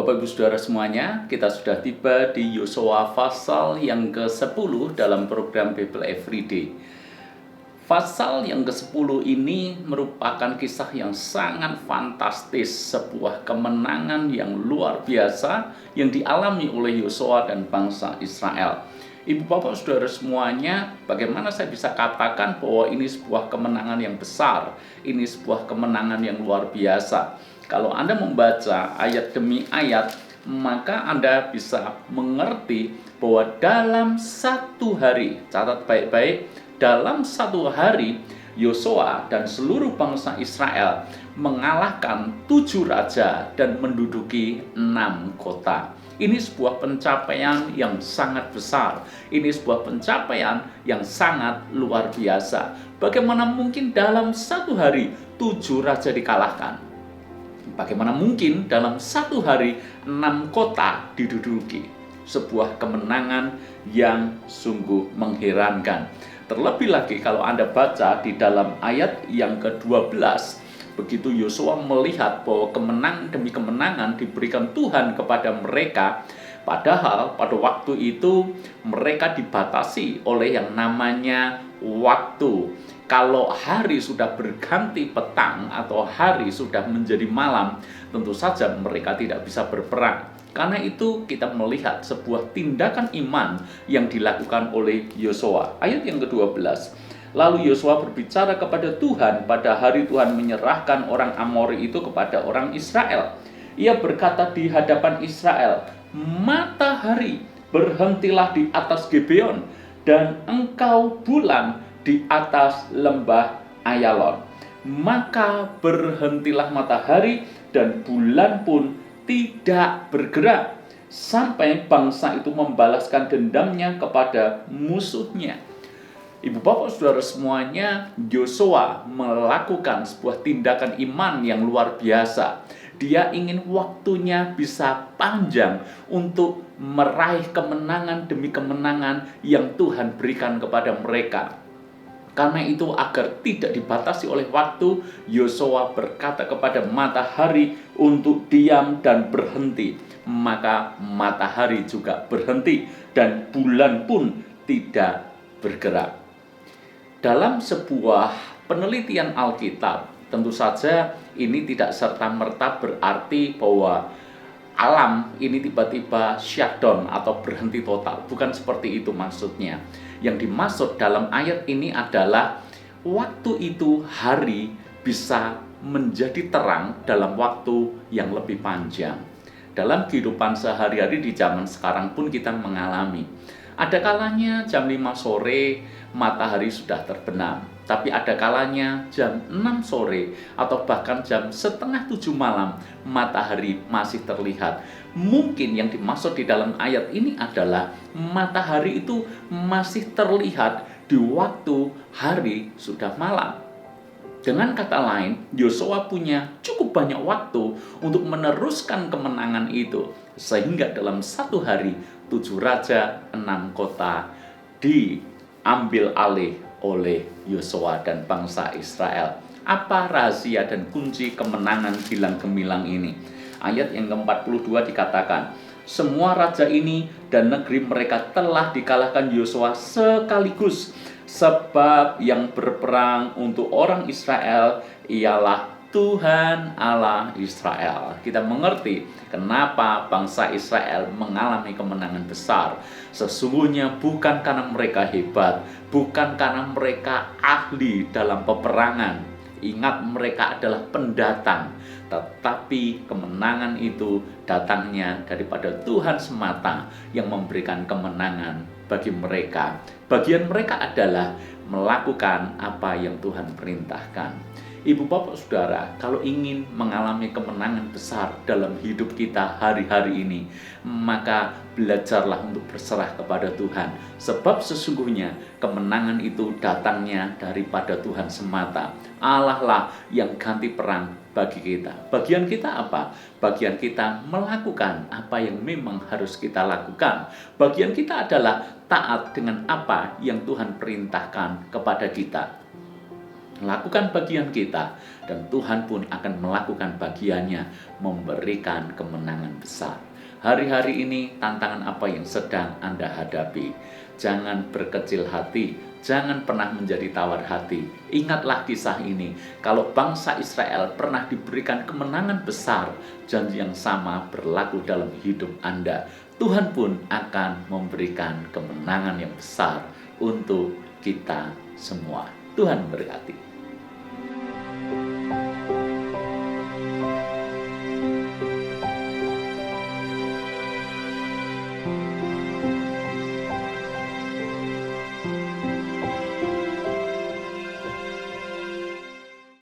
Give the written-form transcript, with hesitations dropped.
Bapak Ibu Saudara semuanya, kita sudah tiba di Yosua pasal yang ke-10 dalam program Bible Everyday. Pasal yang ke-10 ini merupakan kisah yang sangat fantastis, sebuah kemenangan yang luar biasa yang dialami oleh Yosua dan bangsa Israel. Ibu Bapak Saudara semuanya, bagaimana saya bisa katakan bahwa ini sebuah kemenangan yang besar, ini sebuah kemenangan yang luar biasa. Kalau Anda membaca ayat demi ayat, maka Anda bisa mengerti bahwa dalam satu hari, catat baik-baik, dalam satu hari Yosua dan seluruh bangsa Israel mengalahkan 7 raja dan menduduki 6 kota. Ini sebuah pencapaian yang sangat besar. Ini sebuah pencapaian yang sangat luar biasa. Bagaimana mungkin dalam satu hari 7 raja dikalahkan? Bagaimana mungkin dalam satu hari 6 kota diduduki? Sebuah kemenangan yang sungguh mengherankan. Terlebih lagi kalau Anda baca di dalam ayat yang ke-12, begitu Yosua melihat bahwa kemenangan demi kemenangan diberikan Tuhan kepada mereka, padahal pada waktu itu mereka dibatasi oleh yang namanya waktu. Kalau hari sudah berganti petang atau hari sudah menjadi malam, tentu saja mereka tidak bisa berperang. Karena itu kita melihat sebuah tindakan iman yang dilakukan oleh Yosua. Ayat yang ke-12. Lalu Yosua berbicara kepada Tuhan pada hari Tuhan menyerahkan orang Amori itu kepada orang Israel. Ia berkata di hadapan Israel, "Matahari, berhentilah di atas Gibeon, dan engkau bulan di atas lembah Ayalon." Maka berhentilah matahari dan bulan pun tidak bergerak sampai bangsa itu membalaskan dendamnya kepada musuhnya. Ibu Bapak Saudara semuanya, Yosua melakukan sebuah tindakan iman yang luar biasa. Dia ingin waktunya bisa panjang untuk meraih kemenangan demi kemenangan yang Tuhan berikan kepada mereka. Karena itu agar tidak dibatasi oleh waktu, Yosua berkata kepada matahari untuk diam dan berhenti. Maka matahari juga berhenti dan bulan pun tidak bergerak. Dalam sebuah penelitian Alkitab, tentu saja ini tidak serta-merta berarti bahwa alam ini tiba-tiba shutdown atau berhenti total. Bukan seperti itu maksudnya. Yang dimaksud dalam ayat ini adalah waktu itu hari bisa menjadi terang dalam waktu yang lebih panjang. Dalam kehidupan sehari-hari di zaman sekarang pun kita mengalami. Ada kalanya jam 5 sore matahari sudah terbenam, tapi ada kalanya jam 6 sore atau bahkan jam setengah 7 malam matahari masih terlihat. Mungkin yang dimaksud di dalam ayat ini adalah matahari itu masih terlihat di waktu hari sudah malam. Dengan kata lain, Yosua punya cukup banyak waktu untuk meneruskan kemenangan itu. Sehingga dalam satu hari, 7 raja, 6 kota diambil alih oleh Yosua dan bangsa Israel. Apa rahasia dan kunci kemenangan gilang gemilang ini? Ayat yang ke-42 dikatakan, "Semua raja ini dan negeri mereka telah dikalahkan Yosua sekaligus, sebab yang berperang untuk orang Israel ialah Tuhan Allah Israel." Kita mengerti kenapa bangsa Israel mengalami kemenangan besar. Sesungguhnya bukan karena mereka hebat, bukan karena mereka ahli dalam peperangan. Ingat, mereka adalah pendatang, tetapi kemenangan itu datangnya daripada Tuhan semata yang memberikan kemenangan bagi mereka. Bagian mereka adalah melakukan apa yang Tuhan perintahkan. Ibu Bapak Saudara, kalau ingin mengalami kemenangan besar dalam hidup kita hari-hari ini, maka belajarlah untuk berserah kepada Tuhan. Sebab sesungguhnya kemenangan itu datangnya daripada Tuhan semata. Allah lah yang ganti perang bagi kita. Bagian kita apa? Bagian kita melakukan apa yang memang harus kita lakukan. Bagian kita adalah taat dengan apa yang Tuhan perintahkan kepada kita. lakukan bagian kita, dan Tuhan pun akan melakukan bagiannya, memberikan kemenangan besar. Hari-hari ini tantangan apa yang sedang Anda hadapi? Jangan berkecil hati, jangan pernah menjadi tawar hati. Ingatlah kisah ini, kalau bangsa Israel pernah diberikan kemenangan besar, janji yang sama berlaku dalam hidup Anda. Tuhan pun akan memberikan kemenangan yang besar untuk kita semua. Tuhan berkati.